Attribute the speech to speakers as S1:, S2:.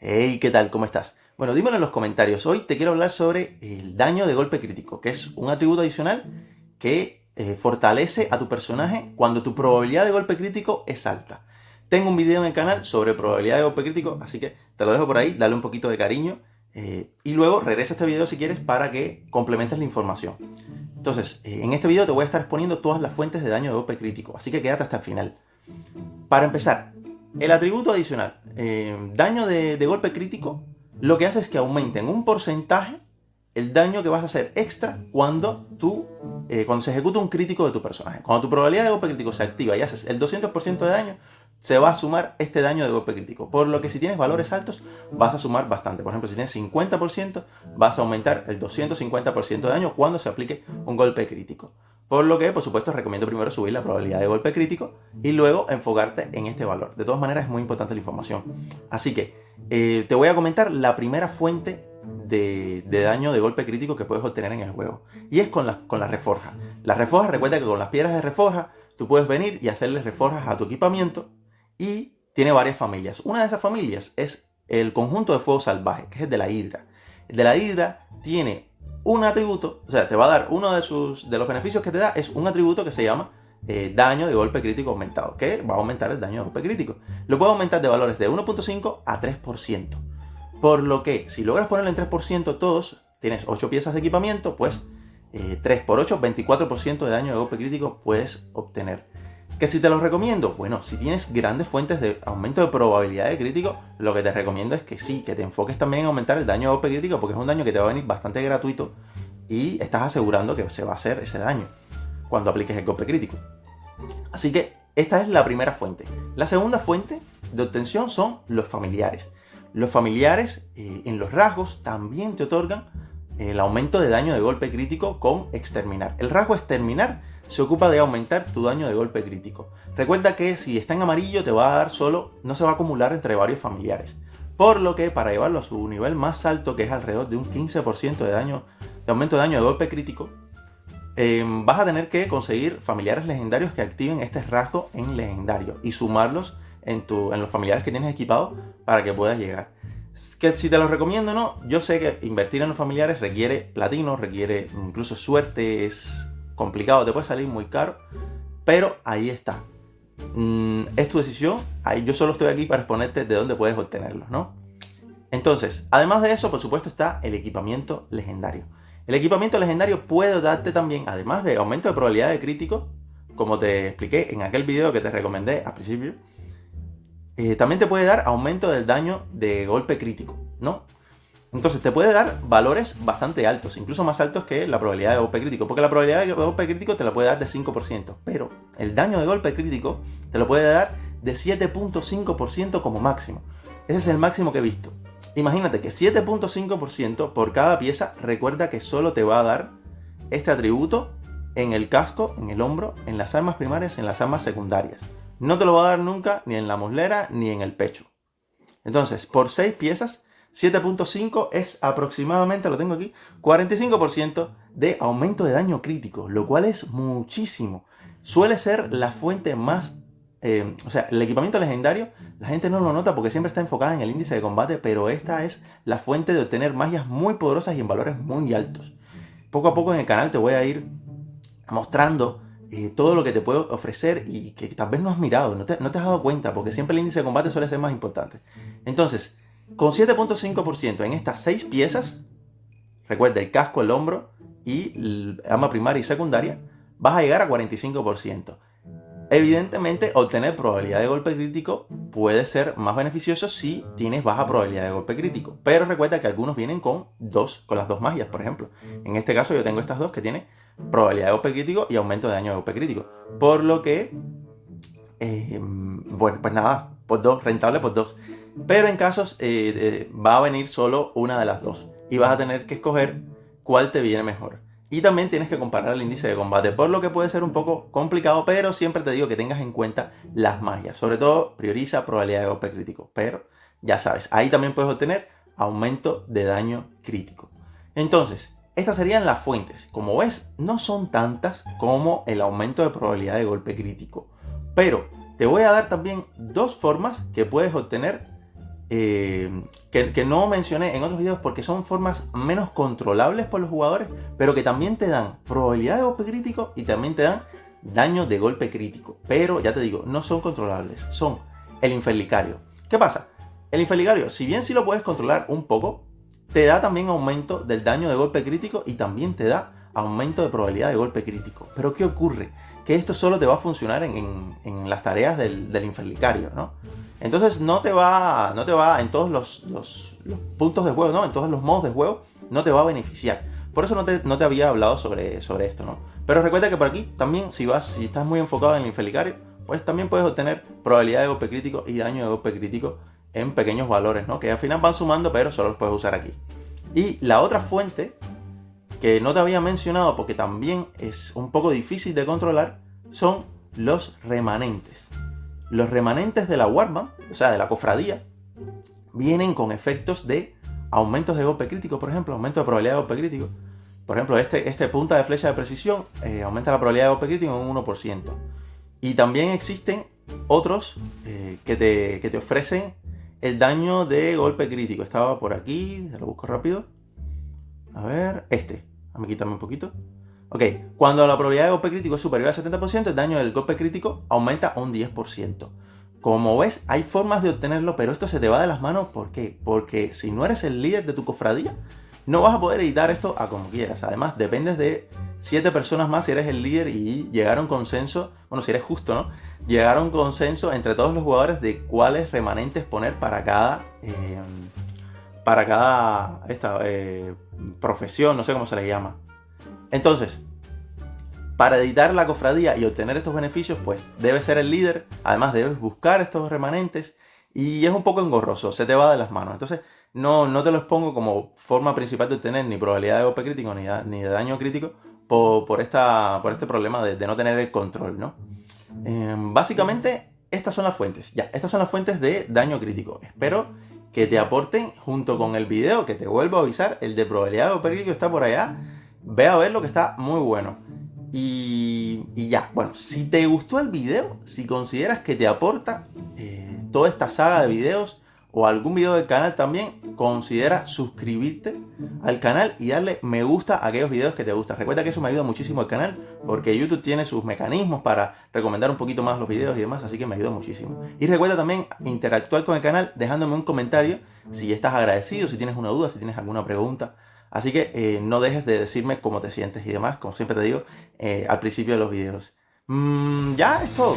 S1: Hey, ¿qué tal? ¿Cómo estás? Bueno, dímelo en los comentarios. Hoy te quiero hablar sobre el daño de golpe crítico, que es un atributo adicional que fortalece a tu personaje cuando tu probabilidad de golpe crítico es alta. Tengo un video en el canal sobre probabilidad de golpe crítico, así que te lo dejo por ahí, dale un poquito de cariño y luego regresa a este video si quieres para que complementes la información. Entonces, en este video te voy a estar exponiendo todas las fuentes de daño de golpe crítico, así que quédate hasta el final. Para empezar, el atributo adicional, daño de golpe crítico, lo que hace es que aumente en un porcentaje el daño que vas a hacer extra cuando se ejecuta un crítico de tu personaje. Cuando tu probabilidad de golpe crítico se activa y haces el 200% de daño, se va a sumar este daño de golpe crítico. Por lo que si tienes valores altos, vas a sumar bastante. Por ejemplo, si tienes 50%, vas a aumentar el 250% de daño cuando se aplique un golpe crítico. Por lo que, por supuesto, recomiendo primero subir la probabilidad de golpe crítico y luego enfocarte en este valor. De todas maneras, es muy importante la información. Así que te voy a comentar la primera fuente de daño de golpe crítico que puedes obtener en el juego. Y es con la reforja. Las reforjas, recuerda que con las piedras de reforja, tú puedes venir y hacerle reforjas a tu equipamiento y tiene varias familias. Una de esas familias es el conjunto de fuego salvaje, que es el de la Hidra. El de la Hidra tiene un atributo, o sea, te va a dar uno de los beneficios que te da, es un atributo que se llama daño de golpe crítico aumentado, que va a aumentar el daño de golpe crítico. Lo puede aumentar de valores de 1.5 a 3%. Por lo que, si logras ponerlo en 3% todos, tienes 8 piezas de equipamiento, pues 3 por 8, 24% de daño de golpe crítico puedes obtener. ¿Que si te los recomiendo? Bueno, si tienes grandes fuentes de aumento de probabilidad de crítico, lo que te recomiendo es que sí, que te enfoques también en aumentar el daño de golpe crítico, porque es un daño que te va a venir bastante gratuito y estás asegurando que se va a hacer ese daño cuando apliques el golpe crítico. Así que esta es la primera fuente. La segunda fuente de obtención son los familiares. Los familiares en los rasgos también te otorgan el aumento de daño de golpe crítico con exterminar. El rasgo exterminar se ocupa de aumentar tu daño de golpe crítico. Recuerda que si está en amarillo te va a dar solo, no se va a acumular entre varios familiares. Por lo que para llevarlo a su nivel más alto, que es alrededor de un 15% de aumento de daño de golpe crítico, vas a tener que conseguir familiares legendarios que activen este rasgo en legendario y sumarlos en los familiares que tienes equipados para que puedas llegar. Que si te los recomiendo o no, yo sé que invertir en los familiares requiere platino, requiere incluso suerte, es complicado, te puede salir muy caro, pero ahí está. Es tu decisión, yo solo estoy aquí para exponerte de dónde puedes obtenerlos, ¿no? Entonces, además de eso, por supuesto, está el equipamiento legendario. El equipamiento legendario puede darte también, además de aumento de probabilidad de crítico, como te expliqué en aquel video que te recomendé al principio, también te puede dar aumento del daño de golpe crítico, ¿no? Entonces te puede dar valores bastante altos, incluso más altos que la probabilidad de golpe crítico, porque la probabilidad de golpe crítico te la puede dar de 5%, pero el daño de golpe crítico te lo puede dar de 7.5% como máximo. Ese es el máximo que he visto. Imagínate que 7.5% por cada pieza, recuerda que solo te va a dar este atributo en el casco, en el hombro, en las armas primarias, en las armas secundarias. No te lo va a dar nunca ni en la muslera ni en el pecho. Entonces, por 6 piezas, 7.5 es aproximadamente, lo tengo aquí, 45% de aumento de daño crítico, lo cual es muchísimo. Suele ser la fuente más... o sea, el equipamiento legendario, la gente no lo nota porque siempre está enfocada en el índice de combate, pero esta es la fuente de obtener magias muy poderosas y en valores muy altos. Poco a poco en el canal te voy a ir mostrando todo lo que te puedo ofrecer y que tal vez no has mirado, no te has dado cuenta, porque siempre el índice de combate suele ser más importante. Entonces, con 7.5% en estas 6 piezas, recuerda el casco, el hombro y el arma primaria y secundaria, vas a llegar a 45%. Evidentemente, obtener probabilidad de golpe crítico puede ser más beneficioso si tienes baja probabilidad de golpe crítico. Pero recuerda que algunos vienen con las dos magias, por ejemplo. En este caso yo tengo estas dos que tienen probabilidad de golpe crítico y aumento de daño de golpe crítico. Por lo que, bueno, pues nada, por 2, rentable por 2. Pero en casos va a venir solo una de las dos y vas a tener que escoger cuál te viene mejor. Y también tienes que comparar el índice de combate, por lo que puede ser un poco complicado, pero siempre te digo que tengas en cuenta las magias. Sobre todo, prioriza probabilidad de golpe crítico, pero ya sabes, ahí también puedes obtener aumento de daño crítico. Entonces, estas serían las fuentes. Como ves, no son tantas como el aumento de probabilidad de golpe crítico, pero te voy a dar también dos formas que puedes obtener que no mencioné en otros videos porque son formas menos controlables por los jugadores, pero que también te dan probabilidad de golpe crítico y también te dan daño de golpe crítico. Pero ya te digo, no son controlables, son el Inferlicario. ¿Qué pasa? El Inferlicario, si bien sí lo puedes controlar un poco, te da también aumento del daño de golpe crítico y también te da aumento de probabilidad de golpe crítico. Pero ¿qué ocurre? Que esto solo te va a funcionar en las tareas del Inferlicario, ¿no? Entonces no te va en todos los puntos de juego, ¿no? En todos los modos de juego no te va a beneficiar. Por eso no te había hablado sobre esto, ¿no? Pero recuerda que por aquí también si estás muy enfocado en el Inferlicario, pues también puedes obtener probabilidad de golpe crítico y daño de golpe crítico en pequeños valores, ¿no? Que al final van sumando, pero solo los puedes usar aquí. Y la otra fuente que no te había mencionado porque también es un poco difícil de controlar son los remanentes. Los remanentes de la Warband, o sea, de la cofradía, vienen con efectos de aumentos de golpe crítico, por ejemplo, aumento de probabilidad de golpe crítico. Por ejemplo, este punta de flecha de precisión aumenta la probabilidad de golpe crítico en un 1%. Y también existen otros que te ofrecen el daño de golpe crítico. Estaba por aquí, lo busco rápido. A ver, déjame quitarme un poquito. Ok, cuando la probabilidad de golpe crítico es superior al 70%, el daño del golpe crítico aumenta un 10%. Como ves, hay formas de obtenerlo, pero esto se te va de las manos. ¿Por qué? Porque si no eres el líder de tu cofradía, no vas a poder editar esto a como quieras. Además, dependes de 7 personas más si eres el líder y llegar a un consenso, bueno, si eres justo, ¿no? Llegar a un consenso entre todos los jugadores de cuáles remanentes poner para cada profesión, no sé cómo se le llama. Entonces, para editar la cofradía y obtener estos beneficios, pues debes ser el líder, además debes buscar estos remanentes y es un poco engorroso, se te va de las manos. Entonces, no te los pongo como forma principal de obtener ni probabilidad de golpe crítico ni de daño crítico por este problema de no tener el control, ¿no? Básicamente, estas son las fuentes. Estas son las fuentes de daño crítico. Espero que te aporten junto con el video, que te vuelvo a avisar, el de probabilidad de golpe crítico está por allá. Ve a ver lo que está muy bueno. Y ya, bueno, si te gustó el video, si consideras que te aporta toda esta saga de videos o algún video del canal también, considera suscribirte al canal y darle me gusta a aquellos videos que te gustan. Recuerda que eso me ayuda muchísimo al canal porque YouTube tiene sus mecanismos para recomendar un poquito más los videos y demás, así que me ayuda muchísimo. Y recuerda también interactuar con el canal dejándome un comentario si estás agradecido, si tienes una duda, si tienes alguna pregunta. Así que no dejes de decirme cómo te sientes y demás, como siempre te digo al principio de los videos. Ya es todo.